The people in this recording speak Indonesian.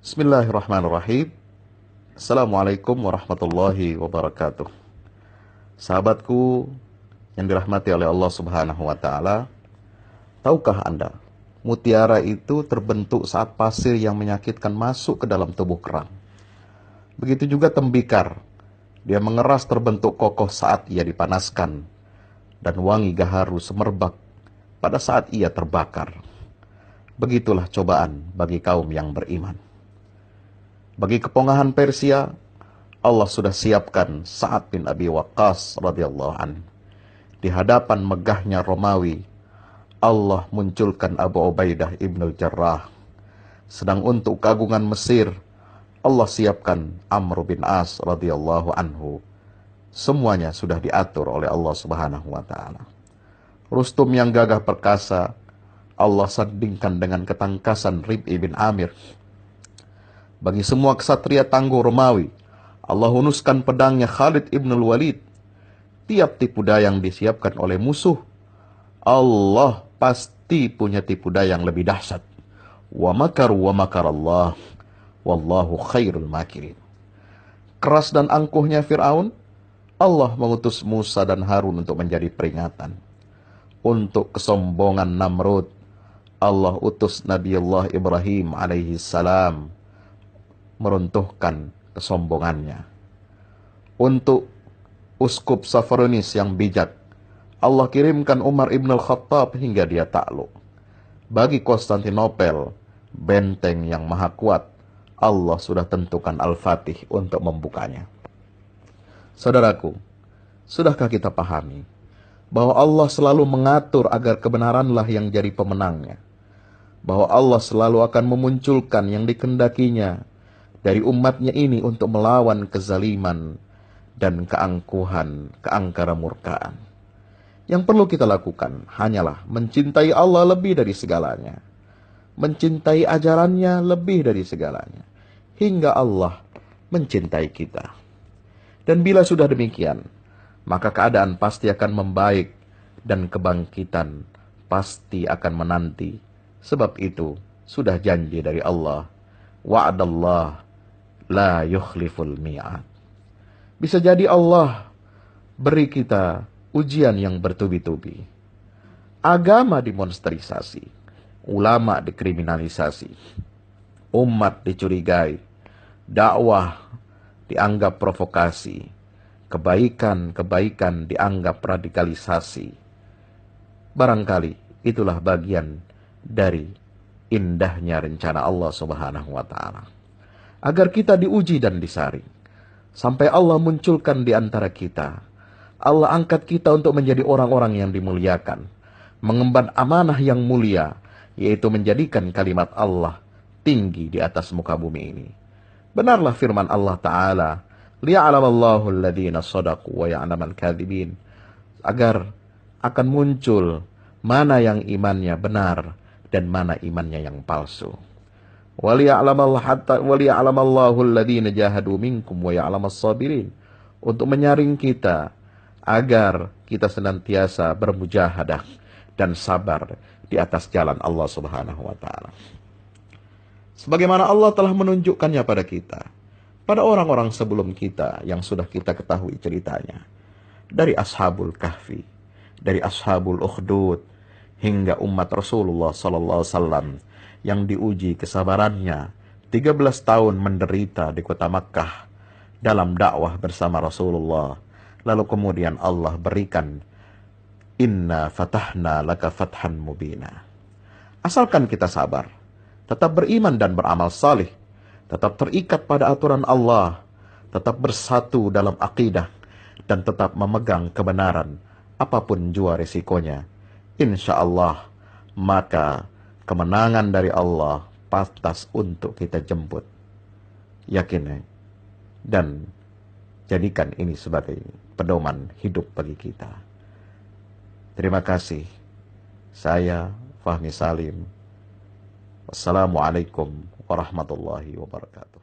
Bismillahirrahmanirrahim. Assalamualaikum warahmatullahi wabarakatuh. Sahabatku yang dirahmati oleh Allah Subhanahu wa taala, tahukah Anda, mutiara itu terbentuk saat pasir yang menyakitkan masuk ke dalam tubuh kerang. Begitu juga tembikar, dia mengeras terbentuk kokoh saat ia dipanaskan, dan wangi gaharu semerbak pada saat ia terbakar. Begitulah cobaan bagi kaum yang beriman. Bagi kepongahan Persia, Allah sudah siapkan Sa'ad bin Abi Waqqas radhiyallahu an. Di hadapan megahnya Romawi, Allah munculkan Abu Ubaidah ibnul Jarrah. Sedang untuk keagungan Mesir, Allah siapkan Amr bin As radhiyallahu anhu. Semuanya sudah diatur oleh Allah Subhanahu wa taala. Rustum yang gagah perkasa, Allah sandingkan dengan ketangkasan Rib'i bin Amir. Bagi semua ksatria tangguh Romawi, Allah hunuskan pedangnya Khalid ibnul Walid. Tiap tipu daya yang disiapkan oleh musuh, Allah pasti punya tipu daya yang lebih dahsyat. Wa makaru wa makarallah, wallahu khairul makirin. Keras dan angkuhnya Fir'aun, Allah mengutus Musa dan Harun untuk menjadi peringatan. Untuk kesombongan Namrud, Allah utus Nabiullah Ibrahim alaihi salam meruntuhkan kesombongannya. Untuk Uskup Safaronis yang bijak, Allah kirimkan Umar ibn al-Khattab hingga dia takluk. Bagi Konstantinopel, benteng yang maha kuat, Allah sudah tentukan Al-Fatih untuk membukanya. Saudaraku, sudahkah kita pahami bahwa Allah selalu mengatur agar kebenaranlah yang jadi pemenangnya? Bahwa Allah selalu akan memunculkan yang dikehendakinya dari umatnya ini untuk melawan kezaliman dan keangkuhan, keangkara murkaan. Yang perlu kita lakukan hanyalah mencintai Allah lebih dari segalanya. Mencintai ajarannya lebih dari segalanya. Hingga Allah mencintai kita. Dan bila sudah demikian, maka keadaan pasti akan membaik dan kebangkitan pasti akan menanti. Sebab itu sudah janji dari Allah. Wa'adallah la yukhliful mi'ad. Bisa jadi Allah beri kita ujian yang bertubi-tubi. Agama dimonsterisasi, ulama dikriminalisasi, umat dicurigai, dakwah dianggap provokasi, kebaikan dianggap radikalisasi. Barangkali itulah bagian dari indahnya rencana Allah Subhanahu wa taala. Agar kita diuji dan disaring. Sampai Allah munculkan di antara kita. Allah angkat kita untuk menjadi orang-orang yang dimuliakan. Mengemban amanah yang mulia. Yaitu menjadikan kalimat Allah tinggi di atas muka bumi ini. Benarlah firman Allah Ta'ala. Liya'lamallahu alladhina sadaqu wa ya'lamal kadhibin. Agar akan muncul mana yang imannya benar dan mana imannya yang palsu. Waliya'lamallahu alladhina jahadu minkum wa ya'lamas sabirin. Untuk menyaring kita agar kita senantiasa bermujahadah dan sabar di atas jalan Allah Subhanahu wa taala. Sebagaimana Allah telah menunjukkannya pada kita, pada orang-orang sebelum kita yang sudah kita ketahui ceritanya. Dari Ashabul Kahfi, dari Ashabul Ukhdud, hingga umat Rasulullah sallallahu alaihi wasallam yang diuji kesabarannya 13 tahun menderita di kota Makkah dalam dakwah bersama Rasulullah. Lalu kemudian Allah berikan inna fatahna laka fathan mubina. Asalkan kita sabar, tetap beriman dan beramal salih, tetap terikat pada aturan Allah, tetap bersatu dalam akidah, dan tetap memegang kebenaran apapun jua resikonya. Insya Allah, maka kemenangan dari Allah pantas untuk kita jemput. Yakin dan jadikan ini sebagai pedoman hidup bagi kita. Terima kasih. Saya Fahmi Salim. Wassalamualaikum warahmatullahi wabarakatuh.